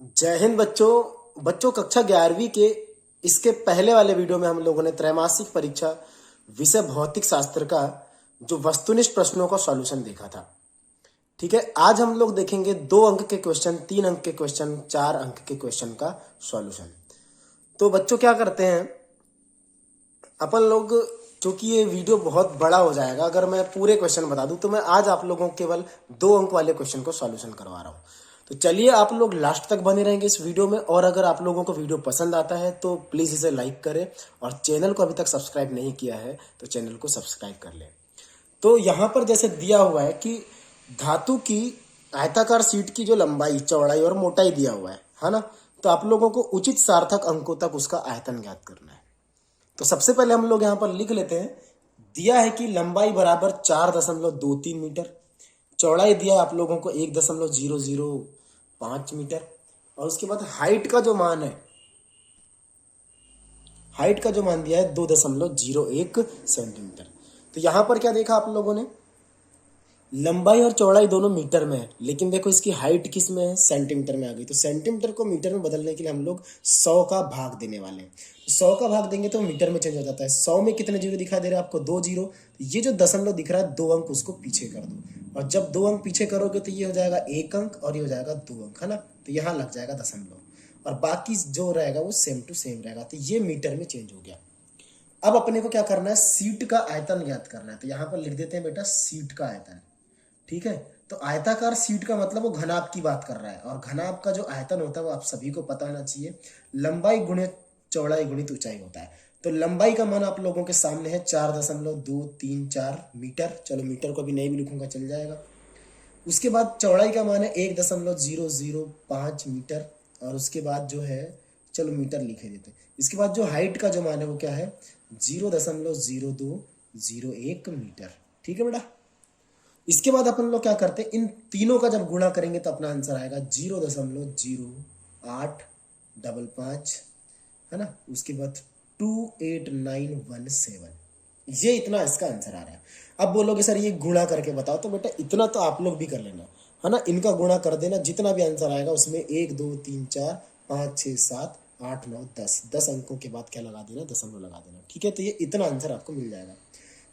जय हिंद बच्चों कक्षा 11वीं के इसके पहले वाले वीडियो में हम लोगों ने त्रैमासिक परीक्षा विषय भौतिक शास्त्र का जो वस्तुनिष्ठ प्रश्नों का सॉल्यूशन देखा था। ठीक है, आज हम लोग देखेंगे 2 अंक के क्वेश्चन, 3 अंक के क्वेश्चन, 4 अंक के क्वेश्चन का सॉल्यूशन। तो बच्चों क्या करते हैं अपन लोग, क्योंकि ये वीडियो बहुत बड़ा हो जाएगा अगर मैं पूरे क्वेश्चन बता दूं, तो मैं आज आप लोगों को केवल 2 अंक वाले क्वेश्चन को सॉल्यूशन करवा रहा हूं। तो चलिए आप लोग लास्ट तक बने रहेंगे इस वीडियो में, और अगर आप लोगों को वीडियो पसंद आता है तो प्लीज इसे लाइक करें, और चैनल को अभी तक सब्सक्राइब नहीं किया है तो चैनल को सब्सक्राइब कर लें। तो यहाँ पर जैसे दिया हुआ है कि धातु की आयताकार शीट की जो लंबाई, चौड़ाई और मोटाई दिया हुआ है ना। तो आप लोगों को उचित सार्थक अंकों तक उसका आयतन ज्ञात करना है। तो सबसे पहले हम लोग यहाँ पर लिख लेते हैं। दिया है कि लंबाई बराबर 4.23 मीटर, चौड़ाई दिया है आप लोगों को 1.005 मीटर, और उसके बाद हाइट का जो मान है, हाइट का जो मान दिया है 2.01 सेंटीमीटर। तो यहां पर क्या देखा आप लोगों ने, लंबाई और चौड़ाई दोनों मीटर में है, लेकिन देखो इसकी हाइट किस में है, सेंटीमीटर में आ गई। तो सेंटीमीटर को मीटर में बदलने के लिए हम लोग 100 का भाग देने वाले हैं। 100 का भाग देंगे तो मीटर में चेंज हो जाता है। 100 में कितने जीरो दिखाई दे रहे हैं आपको, 2 जीरो। तो ये जो दशमलव दिख रहा है 2 अंक उसको पीछे कर दो, और जब 2 अंक पीछे करोगे तो ये हो जाएगा 1 अंक और ये हो जाएगा 2 अंक, है ना। तो यहाँ लग जाएगा दशमलव, और बाकी जो रहेगा वो सेम टू सेम रहेगा। तो ये मीटर में चेंज हो गया। अब अपने को क्या करना है, सीट का आयतन ज्ञात करना है। तो यहाँ पर लिख देते हैं बेटा सीट का आयतन। ठीक है, तो आयताकार सीट का मतलब वो घनाभ की बात कर रहा है, और घनाभ का जो आयतन होता है वो आप सभी को पता होना चाहिए, लंबाई गुणे चौड़ाई गुणित ऊंचाई होता है। तो लंबाई का मान आप लोगों के सामने है 4.234 मीटर। चलो मीटर को भी नहीं भी लिखूंगा चल जाएगा। उसके बाद चौड़ाई का मान है 1.005 मीटर, और उसके बाद जो है, चलो मीटर लिखे देते हैं। इसके बाद जो हाइट का जो मान है वो क्या है, 0.0201 मीटर। ठीक है बेटा। इसके बाद अपन लोग क्या करते हैं, इन तीनों का जब गुणा करेंगे तो अपना आंसर आएगा 0.0855, है ना। उसके बाद 28917, ये इतना इसका आंसर आ रहा है। अब बोलोगे सर ये गुणा करके बताओ, तो बेटा इतना तो आप लोग भी कर लेना, है ना। इनका गुणा कर देना, जितना भी आंसर आएगा उसमें 1 2 3 4 5 6 7 8 9 10 अंकों के बाद क्या लगा देना, दशमलव लगा देना। ठीक है, तो ये इतना आंसर आपको मिल जाएगा।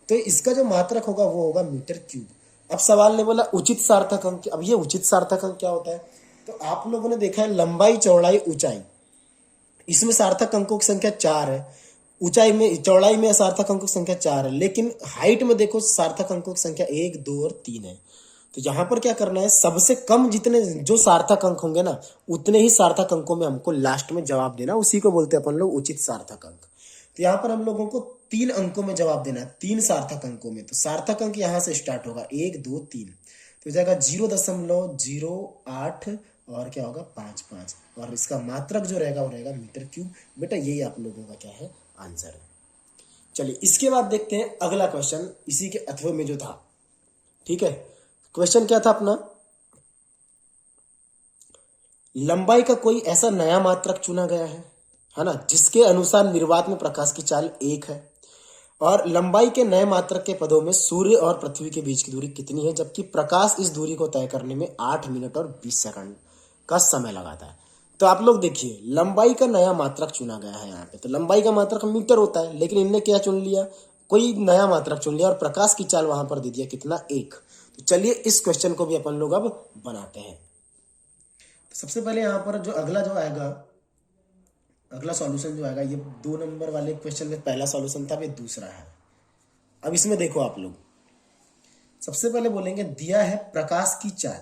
तो इसका जो मात्रक होगा वो होगा मीटर क्यूब। अब सवाल ने बोला उचित सार्थक अंक। अब ये उचित सार्थक अंक क्या होता है, तो आप लोगों ने देखा है लंबाई चौड़ाई ऊंचाई, इसमें सार्थक अंकों की संख्या 4 है। ऊंचाई में, चौड़ाई में सार्थक अंकों की संख्या 4 है, लेकिन हाइट में देखो सार्थक अंकों की संख्या 1 2 और 3 है। तो यहां पर क्या करना है, सबसे कम जितने जो सार्थक अंक होंगे ना, उतने ही सार्थक अंकों में हमको लास्ट में जवाब देना, उसी को बोलते हैं अपन लोग उचित सार्थक अंक। तो यहाँ पर हम लोगों को 3 अंकों में जवाब देना है, 3 सार्थक अंकों में। तो सार्थक अंक यहां से स्टार्ट होगा 1 2 3, तो हो जाएगा 0.08 और क्या होगा 55, और इसका मात्रक जो रहेगा वो रहेगा मीटर क्यूब। बेटा यही आप लोगों का क्या है, आंसर है। चलिए इसके बाद देखते हैं अगला क्वेश्चन, इसी के अथवा में जो था। ठीक है, क्वेश्चन क्या था अपना, लंबाई का कोई ऐसा नया मात्रक चुना गया है ना, जिसके अनुसार निर्वात में प्रकाश की चाल 1 है, और लंबाई के नए मात्रक के पदों में सूर्य और पृथ्वी के बीच की दूरी कितनी है, जबकि प्रकाश इस दूरी को तय करने में 8 मिनट और 20 सेकंड का समय लगाता है। तो आप लोग देखिए, लंबाई का नया मात्रक चुना गया है यहाँ पे। तो लंबाई का मात्रक मीटर होता है, लेकिन इनने क्या चुन लिया, कोई नया मात्रक चुन लिया, और प्रकाश की चाल वहां पर दे दिया कितना, 1। तो चलिए इस क्वेश्चन को भी अपन लोग अब बनाते हैं। तो सबसे पहले यहाँ पर जो अगला जो आएगा, अगला सॉल्यूशन जो आएगा, ये 2 नंबर वाले क्वेश्चन में पहला सॉल्यूशन था, ये दूसरा है। अब इसमें देखो आप लोग, सबसे पहले बोलेंगे दिया है प्रकाश की चाल,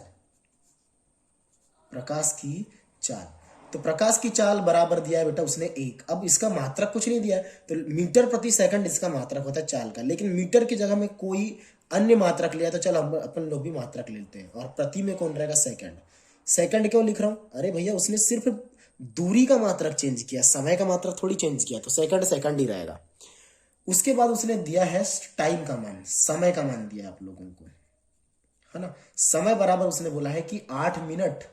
प्रकाश की चाल। तो प्रकाश की चाल बराबर दिया है बेटा उसने 1। अब इसका मात्रक कुछ नहीं दिया है, तो मीटर प्रति सेकंड इसका मात्रक होता है चाल का, लेकिन मीटर की जगह में कोई अन्य मात्रक लिया, तो चल हम अपन लोग भी मात्रक लेते हैं। और प्रति में कौन रहेगा, सेकंड। सेकंड क्यों लिख रहा हूं, अरे भैया उसने सिर्फ दूरी का मात्रक चेंज किया, समय का मात्रक थोड़ी चेंज किया, तो सेकंड सेकंड ही रहेगा। उसके बाद उसने दिया है टाइम का मान, समय का मान दिया आप लोगों को, है ना। समय बराबर उसने बोला है कि 8 मिनट,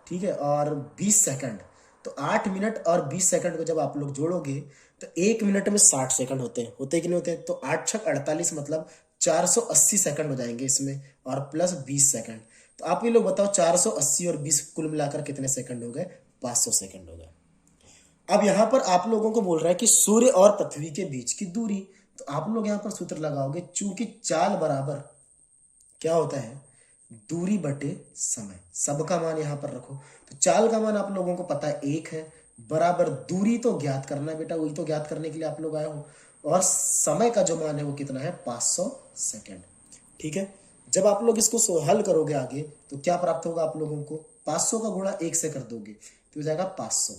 ठीक है, और 20 सेकंड। तो 8 मिनट और 20 सेकंड को जब आप लोग जोड़ोगे तो 1 मिनट में 60 सेकंड होते कि नहीं होते। तो 8 6 48 मतलब 480 सेकंड हो जाएंगे इसमें, और प्लस 20 सेकंड। तो आप ये लोग बताओ 480 और 20 कुल मिलाकर कितने सेकंड हो गए? 500 सेकंड हो गए। अब यहां पर आप लोगों को बोल रहा है कि सूर्य और पृथ्वी के बीच की दूरी, तो आप लोग यहां पर सूत्र लगाओगे, चूंकि चाल बराबर क्या होता है? दूरी बटे समय। सबका मान यहां पर रखो, तो चाल का मान आप लोगों को पता है 1 है, बराबर दूरी तो ज्ञात करना है बेटा, वही तो ज्ञात करने के लिए आप लोग आए हो, और समय का जो मान है वो कितना है? 500 सेकेंड। ठीक है, जब आप लोग इसको हल करोगे आगे तो क्या प्राप्त होगा आप लोगों को? 500 का गुणा 1 से कर दोगे तो हो जाएगा 500,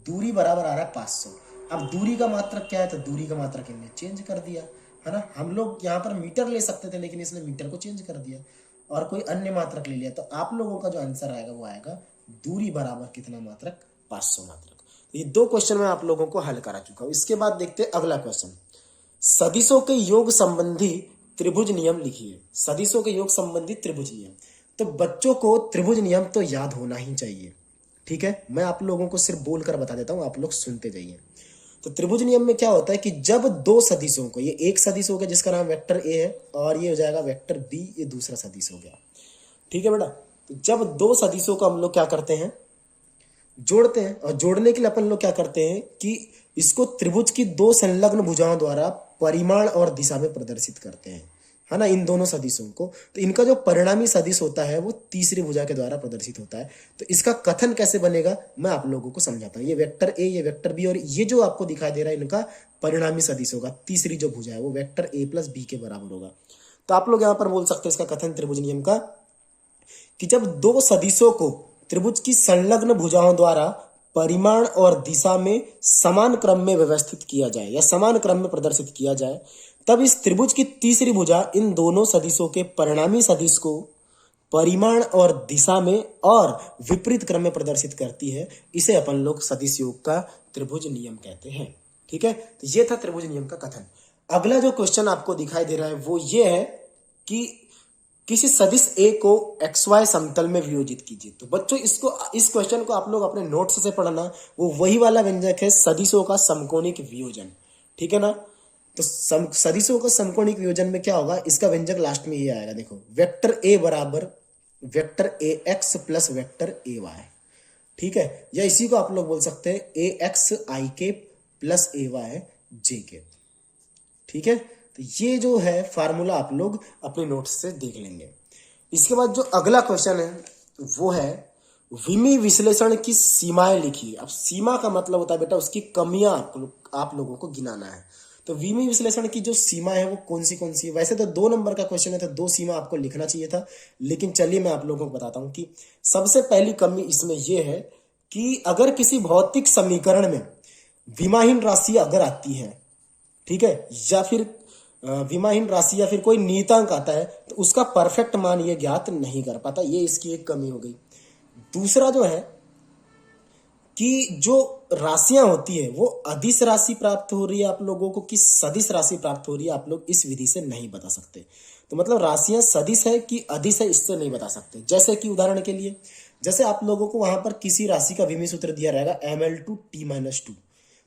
दूरी बराबर आ रहा है 500। अब दूरी का मात्रक क्या है? तो दूरी का मात्रक इनने चेंज कर दिया है ना। हम लोग यहाँ पर मीटर ले सकते थे लेकिन इसने मीटर को चेंज कर दिया और कोई अन्य मात्रक ले लिया, तो आप लोगों का जो आंसर आएगा वो आएगा दूरी बराबर कितना मात्रक? 500 मात्रक। तो ये 2 क्वेश्चन मैं आप लोगों को हल करा चुका हूं। इसके बाद देखते हैं अगला क्वेश्चन। सदिशों के योग संबंधी त्रिभुज नियम लिखिए। सदिशों के योग संबंधी त्रिभुज नियम, तो बच्चों को त्रिभुज नियम तो याद होना ही चाहिए। ठीक है, मैं आप लोगों को सिर्फ बोलकर बता देता हूं, आप लोग सुनते जाइए। तो त्रिभुज नियम में क्या होता है कि जब 2 सदिशों को, ये एक सदिश हो गया जिसका नाम वेक्टर ए है और ये हो जाएगा वेक्टर बी, ये दूसरा सदिश हो गया। ठीक है बेटा, तो जब 2 सदिशों को हम लोग क्या करते हैं? जोड़ते हैं, और जोड़ने के लिए अपन लोग क्या करते हैं कि इसको त्रिभुज की 2 संलग्न भुजाओं द्वारा परिमाण और दिशा में प्रदर्शित करते हैं, है ना, इन दोनों सदिशों को। तो इनका जो परिणामी सदिश होता है वो तीसरी भुजा के द्वारा प्रदर्शित होता है। तो इसका कथन कैसे बनेगा मैं आप लोगों को समझाता हूं। ये वेक्टर ए, ये वेक्टर बी, और ये जो आपको दिखाई दे रहा है इनका परिणामी सदिश होगा। तीसरी जो भुजा है वो वेक्टर ए प्लस बी के बराबर होगा। तो आप लोग यहां पर बोल सकते हैं इसका कथन त्रिभुज नियम का कि जब 2 सदिशों को त्रिभुज की संलग्न भुजाओं द्वारा परिमाण और दिशा में समान क्रम में व्यवस्थित किया जाए या समान क्रम में प्रदर्शित किया जाए, तब इस त्रिभुज की तीसरी भुजा इन दोनों सदिशों के परिणामी सदिश को परिमाण और दिशा में और विपरीत क्रम में प्रदर्शित करती है। इसे अपन लोग सदिश योग का त्रिभुज नियम कहते हैं। ठीक है, तो ये था त्रिभुज नियम का कथन। अगला जो क्वेश्चन आपको दिखाई दे रहा है वो ये है कि किसी सदिश ए को XY समतल में वियोजित कीजिए। तो बच्चों इस क्वेश्चन को आप लोग अपने नोट्स से पढ़ना, वो वही वाला व्यंजक है सदिशों का समकोणिक वियोजन। ठीक है ना, तो सदिशों का समकोणिक वियोजन में क्या होगा? इसका व्यंजक लास्ट में ये आएगा, देखो, वेक्टर ए बराबर vector A X plus vector A Y. ठीक है, या इसी को आप लोग बोल सकते हैं ए एक्स आई के प्लस ए वाई जे के। ठीक है, तो ये जो है फार्मूला आप लोग अपने नोट्स से देख लेंगे। इसके बाद जो अगला क्वेश्चन है वो है विमी विश्लेषण की सीमाएं लिखिए। अब सीमा का मतलब होता है बेटा उसकी कमियां आप लोगों को गिनाना है। तो विमी विश्लेषण की जो सीमा है वो कौन सी है? वैसे तो 2 नंबर का क्वेश्चन है तो 2 सीमा आपको लिखना चाहिए था, लेकिन चलिए मैं आप लोगों को बताता हूं कि सबसे पहली कमी इसमें यह है कि अगर किसी भौतिक समीकरण में विमाहीन राशि अगर आती है, ठीक है, या फिर विमाहीन राशि या फिर कोई नियतांक आता है तो उसका परफेक्ट मान ये ज्ञात नहीं कर पाता। ये इसकी एक कमी हो गई। दूसरा जो है कि जो राशियां होती है वो अदिश राशि प्राप्त हो रही है आप लोगों को कि सदिश राशि प्राप्त हो रही है, आप लोग इस विधि से नहीं बता सकते। तो मतलब राशियां सदिश है कि अदिश है इससे नहीं बता सकते। जैसे कि उदाहरण के लिए, जैसे आप लोगों को वहां पर किसी राशि का विमी सूत्र दिया रहेगा ml/t-2,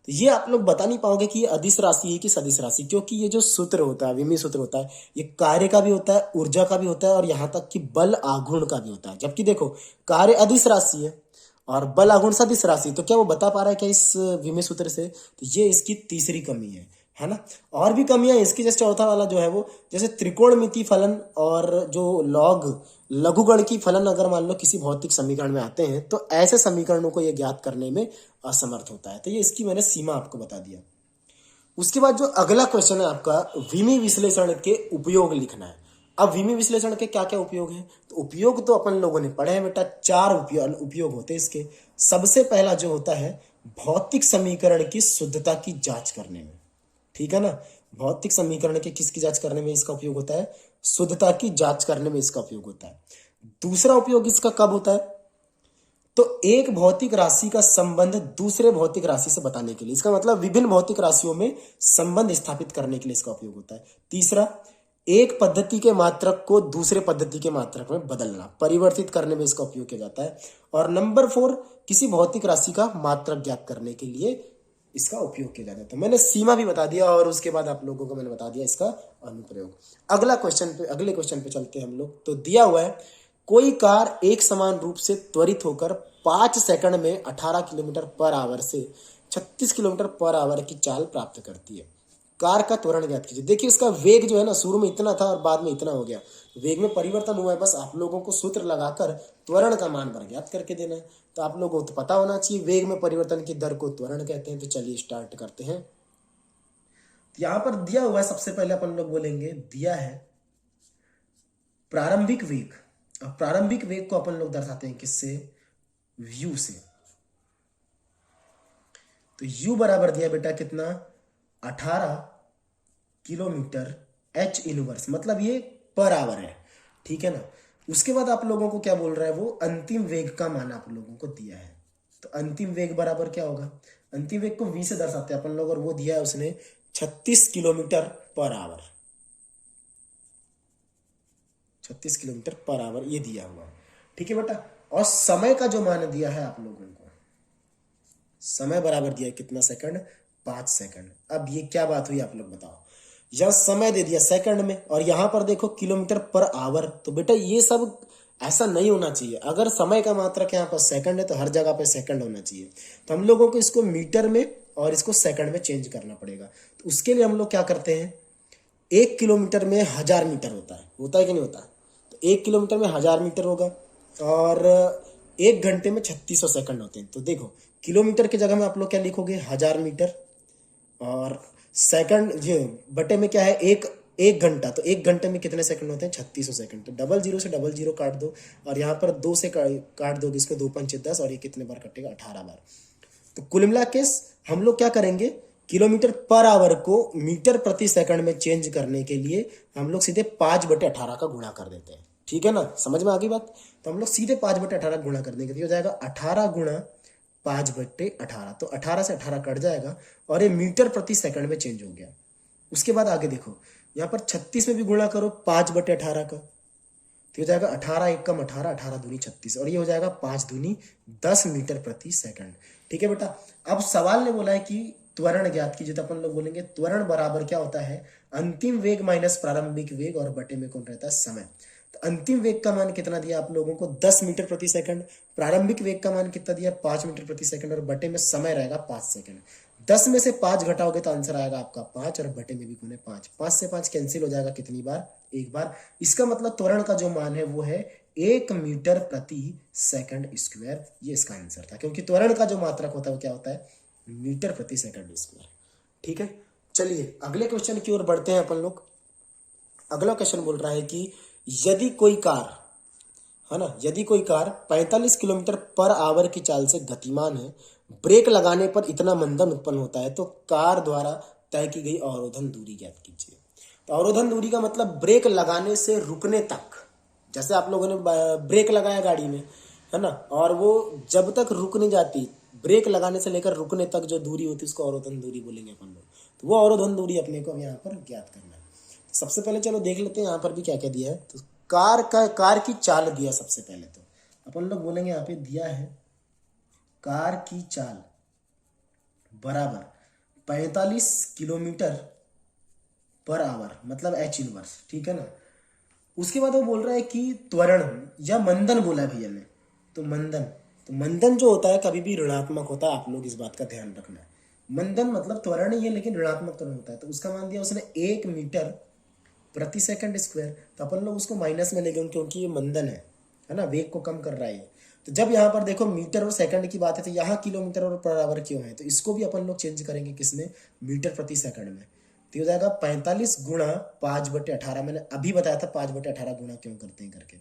तो ये आप लोग बता नहीं पाओगे कि ये अदिश राशि है कि सदिश राशि, क्योंकि ये जो सूत्र होता है, विमी सूत्र होता है, ये कार्य का भी होता है, ऊर्जा का भी होता है और यहां तक कि बल आघूर्ण का भी होता है। जबकि देखो कार्य अदिश राशि है और बल आघूर्ण सदिश राशि, तो क्या वो बता पा रहा है क्या इस विमी सूत्र से? तो ये इसकी तीसरी कमी है ना। और भी कमियां इसकी, जैसे चौथा वाला जो है वो जैसे त्रिकोणमिति फलन और जो लॉग लघुगण की फलन अगर मान लो किसी भौतिक समीकरण में आते हैं तो ऐसे समीकरणों को ये ज्ञात करने में असमर्थ होता है। तो ये इसकी मैंने सीमा आपको बता दिया। उसके बाद जो अगला क्वेश्चन है आपका, विमी विश्लेषण के उपयोग लिखना है। अब विमी विश्लेषण के क्या क्या उपयोग है? तो उपयोग तो अपन लोगों ने पढ़े हैं बेटा, 4 उपयोग होते हैं इसके। सबसे पहला जो होता है भौतिक समीकरण की शुद्धता की जांच करने में। ठीक है ना, भौतिक समीकरण के किसकी जांच करने में इसका उपयोग होता है? शुद्धता की जांच करने में इसका उपयोग होता है। दूसरा उपयोग इसका कब होता है? तो एक भौतिक राशि का संबंध दूसरे भौतिक राशि से बताने के लिए, इसका मतलब विभिन्न भौतिक राशियों में संबंध स्थापित करने के लिए इसका उपयोग होता है। तीसरा, एक पद्धति के मात्रक को दूसरे पद्धति के मात्रक में बदलना, परिवर्तित करने में इसका उपयोग किया जाता है। और नंबर 4, किसी भौतिक राशि का मात्रक ज्ञात करने के लिए इसका उपयोग किया जाता है। तो मैंने सीमा भी बता दिया और उसके बाद आप लोगों को मैंने बता दिया इसका अनुप्रयोग। अगले क्वेश्चन पे चलते हैं हम लोग। तो दिया हुआ है कोई कार एक समान रूप से त्वरित होकर 5 सेकंड में 18 किलोमीटर पर आवर से 36 किलोमीटर पर आवर की चाल प्राप्त करती है। कार का त्वरण ज्ञात कीजिए। देखिए इसका वेग जो है ना, शुरू में इतना था और बाद में इतना हो गया, वेग में परिवर्तन हुआ है। बस आप लोगों को सूत्र लगाकर त्वरण का मान पर ज्ञात करके देना है। तो आप लोगों को तो पता होना चाहिए वेग में परिवर्तन की दर को त्वरण कहते हैं। तो चलिए स्टार्ट करते हैं। यहां पर दिया हुआ है, सबसे पहले अपन लोग बोलेंगे, दिया है प्रारंभिक वेग। अब प्रारंभिक वेग को अपन लोग दर्शाते हैं किससे? u से। तो u बराबर दिया बेटा कितना? 18 किलोमीटर h इनवर्स, मतलब ये पर आवर है, ठीक है ना। उसके बाद आप लोगों को क्या बोल रहा है वो? अंतिम वेग का मान आप लोगों को दिया है। तो अंतिम वेग बराबर क्या होगा? अंतिम वेग को v से दर्शाते हैं अपन लोग, और वो दिया है उसने 36 kilometre per hour. 36 kilometre per hour ये दिया हुआ, ठीक है बेटा। और समय का जो मान दिया है आप लोगों को, समय बराबर दिया है कितना सेकंड? 5 सेकंड। अब ये क्या बात हुई आप लोग बताओ। यह समय दे दिया सेकंड में, और यहां पर देखो किलोमीटर पर आवर। तो बेटा ये सब ऐसा नहीं होना चाहिए। अगर समय का मात्रक यहाँ पर सेकंड है तो हर जगह पे सेकंड होना चाहिए। तो हम लोगों को इसको मीटर में और इसको सेकंड में चेंज करना पड़ेगा। तो उसके लिए हम लोग क्या करते हैं, 1 किलोमीटर में 1000 मीटर होता है कि नहीं होता? तो 1 किलोमीटर में 1000 मीटर होगा, और 1 घंटे में 3600 सेकंड होते हैं। तो देखो किलोमीटर की जगह में आप लोग क्या लिखोगे? 1000 मीटर, और सेकंड ये बटे में क्या है? एक घंटा। तो 1 घंटे में कितने सेकंड होते हैं? 3600 सेकंड। तो 00 से 00 काट दो, और यहाँ पर 2 से काट दोगे इसको, 2 पंचे 10, और ये कितने बार कटेगा? 18 बार। तो कुल मिला के हम लोग क्या करेंगे, किलोमीटर पर आवर को मीटर प्रति सेकंड में चेंज करने के लिए हम लोग सीधे 5/18 का गुणा कर देते हैं, ठीक है ना। समझ में आ गई बात? तो हम लोग सीधे 5/18 गुणा कर देंगे, तो हो जाएगा 18 गुणा 5/18। तो 18 से 18 कट जाएगा, और ये मीटर प्रति सेकंड में चेंज हो गया। उसके बाद आगे देखो, यहाँ पर 36 में भी गुणा करो 5/18 का, तो हो जाएगा 18 एकम 18, 18 दूनी 36, और ये हो जाएगा 5 दूनी 10 मीटर प्रति सेकंड, ठीक है बेटा। अब सवाल ने बोला है कि त्वरण ज्ञात कीजिए। तो अपन लोग बोलेंगे त्वरण बराबर क्या होता है? अंतिम वेग माइनस प्रारंभिक वेग, और बटे में कौन रहता है? समय। तो अंतिम वेग का मान कितना दिया आप लोगों को? 10 मीटर प्रति सेकंड। प्रारंभिक वेग का मान कितना दिया? 5 मीटर प्रति सेकंड, और बटे में समय रहेगा 5 सेकंड। 10 में से 5 घटाओगे तो आंसर आएगा आपका 5, और बटे में भी गुने 5। 5 से 5 कैंसिल हो जाएगा कितनी बार? एक बार। इसका मतलब त्वरण का जो मान है वो है 1 मीटर प्रति सेकंड स्क्वायर। ये इसका आंसर था, क्योंकि त्वरण का जो मात्रक होता है वो क्या होता है? मीटर प्रति सेकंड स्क्वायर, ठीक है। चलिए अगले क्वेश्चन की ओर बढ़ते हैं अपन लोग। अगला क्वेश्चन बोल रहा है कि यदि कोई कार, है ना, यदि कोई कार 45 किलोमीटर पर आवर की चाल से गतिमान है, ब्रेक लगाने पर इतना मंदन उत्पन्न होता है, तो कार द्वारा तय की गई अवरोधन दूरी ज्ञात कीजिए। तो अवरोधन दूरी का मतलब ब्रेक लगाने से रुकने तक। जैसे आप लोगों ने ब्रेक लगाया गाड़ी में, है ना, और वो जब तक रुक नहीं जाती, ब्रेक लगाने से लेकर रुकने तक जो दूरी होती है उसको अवरोधन दूरी बोलेंगे अपन लोग। तो वो अवरोधन दूरी अपने को यहाँ पर ज्ञात करना है। सबसे पहले चलो देख लेते हैं यहाँ पर भी क्या क्या दिया है। तो कार की चाल दिया। सबसे पहले तो अपन लोग बोलेंगे यहाँ पे दिया है कार की चाल बराबर 45 किलोमीटर पर आवर, मतलब एच इनवर्स, ठीक है ना। उसके बाद वो बोल रहा है कि त्वरण या मंदन बोला है भैया ने। तो मंदन जो होता है कभी भी ऋणात्मक होता है, आप लोग इस बात का ध्यान रखना है। मंदन मतलब त्वरण ही है लेकिन ऋणात्मक त्वरण होता है। तो उसका मान दिया उसने 1 मीटर प्रति सेकंड स्क्वायर। तो अपन लोग उसको माइनस में ले गए क्योंकि ये मंदन है ना, वेग को कम कर रहा है। तो जब यहाँ पर देखो मीटर और सेकंड की बात है, तो यहाँ किलोमीटर और पर आवर क्यों है? तो इसको भी अपन लोग चेंज करेंगे किसमें? मीटर प्रति सेकंड में। तो हो जाएगा 45 गुणा 5/18। मैंने अभी बताया था 5/18 गुणा क्यों करते हैं करके,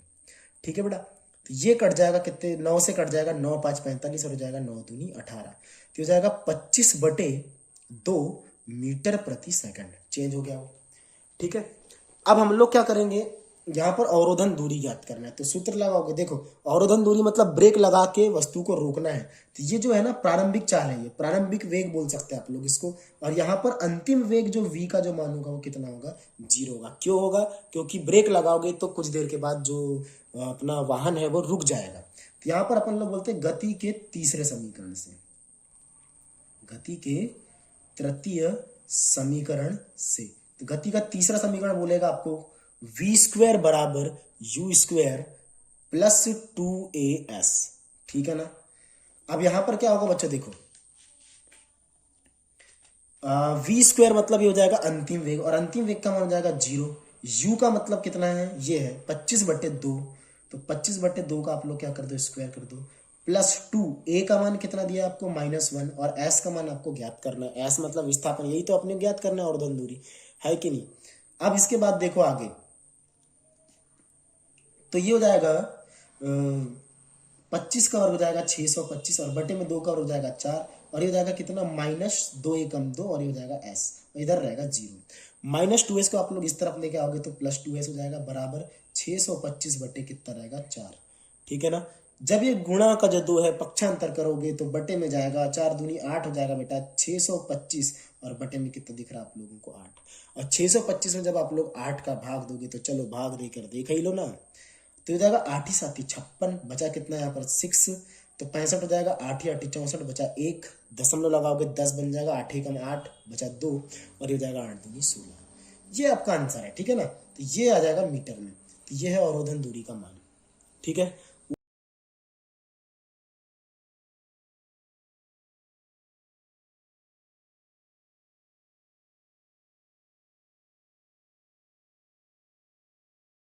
ठीक है बेटा। तो ये कट जाएगा कितने? 9 से कट जाएगा, 9 5 45, और हो जाएगा 9 दूनी 18। तो हो जाएगा 25/2 मीटर प्रति सेकंड। चेंज हो गया वो, ठीक है। अब हम लोग क्या करेंगे, यहाँ पर अवरोधन दूरी ज्ञात करना है। तो सूत्र लगाओगे, देखो अवरोधन दूरी मतलब ब्रेक लगा के वस्तु को रोकना है। तो ये जो है ना प्रारंभिक चाल है, ये प्रारंभिक वेग बोल सकते हैं आप लोग इसको। और यहाँ पर अंतिम वेग जो v का जो मान होगा वो कितना होगा? 0 होगा। क्यों होगा? क्योंकि ब्रेक लगाओगे तो कुछ देर के बाद जो अपना वाहन है वो रुक जाएगा। तो यहाँ पर अपन लोग बोलते हैं गति के तीसरे समीकरण से, गति के तृतीय समीकरण से। तो गति का तीसरा समीकरण बोलेगा आपको v² बराबर u² प्लस 2AS, ठीक है ना। अब यहां पर क्या होगा बच्चों, देखो v² मतलब ये हो जाएगा अंतिम वेग, और अंतिम वेग का मान हो जाएगा 0। u का मतलब कितना है, ये है 25/2, तो 25/2 का आप लोग क्या कर दो, स्क्वायर कर दो, प्लस 2, a का मान कितना दिया आपको -1, और s का मान आपको ज्ञात करना है। s मतलब विस्थापन, यही तो अपने ज्ञात करना है, अवरोधन दूरी, है कि नहीं। अब इसके बाद देखो आगे, तो ये हो जाएगा 25 का वर्ग हो जाएगा 625, और बटे में 2 का वर्ग हो जाएगा 4, और ये हो जाएगा कितना, -2 एकम 2, और ये हो जाएगा s, और इधर रहेगा 0। -2s को आप लोग इस तरफ लेके आओगे तो +2s हो जाएगा, बराबर 625 बटे कितना रहेगा 4, ठीक है ना। जब ये गुणा का जो 2 है पक्षांतर करोगे तो बटे में जाएगा, 4 दूनी 8 हो जाएगा बेटा 625, और बटे में कितना दिख रहा है आप लोगों को 8, और 625 में जब आप लोग 8 का भाग दोगे तो चलो भाग देकर देख ही लो ना, तो हो जाएगा 8 ही 7 56, बचा कितना यहाँ पर 6, तो 65 हो जाएगा, 8 ही 8 64, बचा 1, दशमलव लगाओगे 10 बन जाएगा, 8 एकम 8, बचा 2, और ये हो जाएगा 8 दूनी 16। ये आपका आंसर है, ठीक है ना। तो ये आ जाएगा मीटर में, तो ये है अवरोधन दूरी का मान, ठीक है।